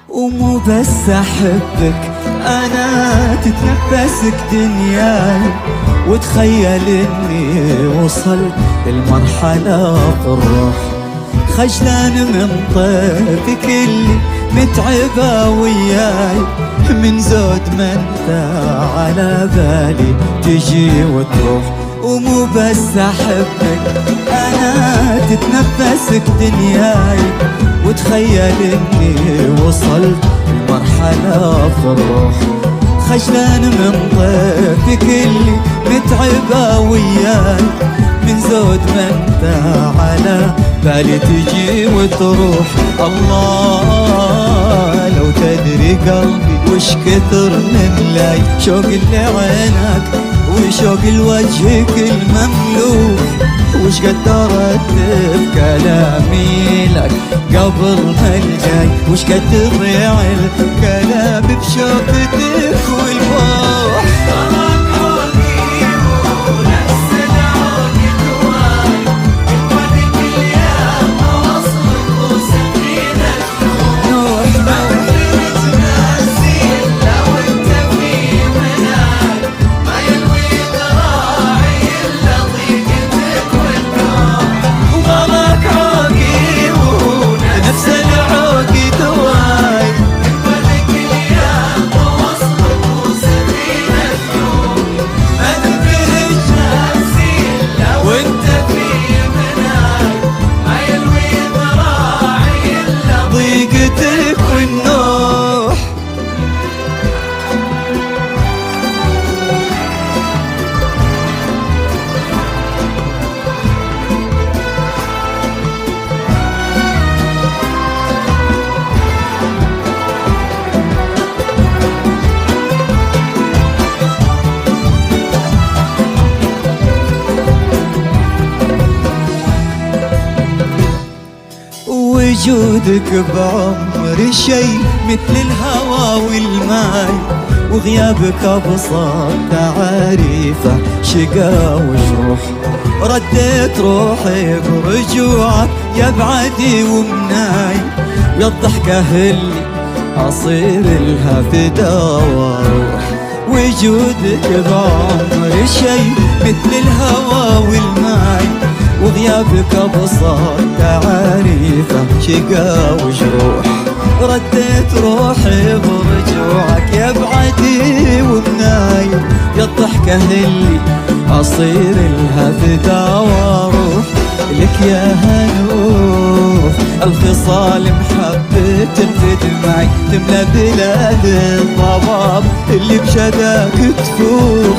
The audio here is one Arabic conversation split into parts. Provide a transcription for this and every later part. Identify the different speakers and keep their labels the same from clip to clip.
Speaker 1: ومو بس احبك انا تتنفسك دنياي، وتخيل اني وصلت المرحلة في الروح، خجلان من طيفك اللي متعبة وياي، من زود ما انت على بالي تجي وتروح. ومو بس احبك انا تتنفسك دنياي، وتخيل اني وصلت المرحلة في الروح، خجلان من ضيفك اللي متعبة وياي، من زود ما انت على بالي تجي وتروح. الله لو تدري قلبي وش كثر من لاي شوق لعينك وشوق لوجهك المملوك، وش قد ترتب كلامي لك قبل ما الجاي، وش قد تضيع الكلام بشوقتك والبوح. وجودك بعمري شي مثل الهوى والماي، وغيابك أبسط تعاريفه شقا وجروح، رديت روحي برجوعك يا بعدي ومناي، يا الضحكة اللي أصير لها فدا واروح. وجودك بعمري شي مثل الهوى والماي، وغيابك أبسط تعاريفه شقا وجروح، رديت روحي برجوعك يا بعدي ومناي، يا الضحكة اللي أصير لها فدا واروح. لك يا هنوف الخصال محبة تنفد معي، تملى بلاد الضباب اللي بشداك تفوح،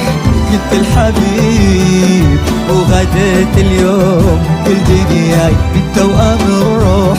Speaker 1: كنت الحبيب وغديت اليوم كل دنياي، انت وامر الروح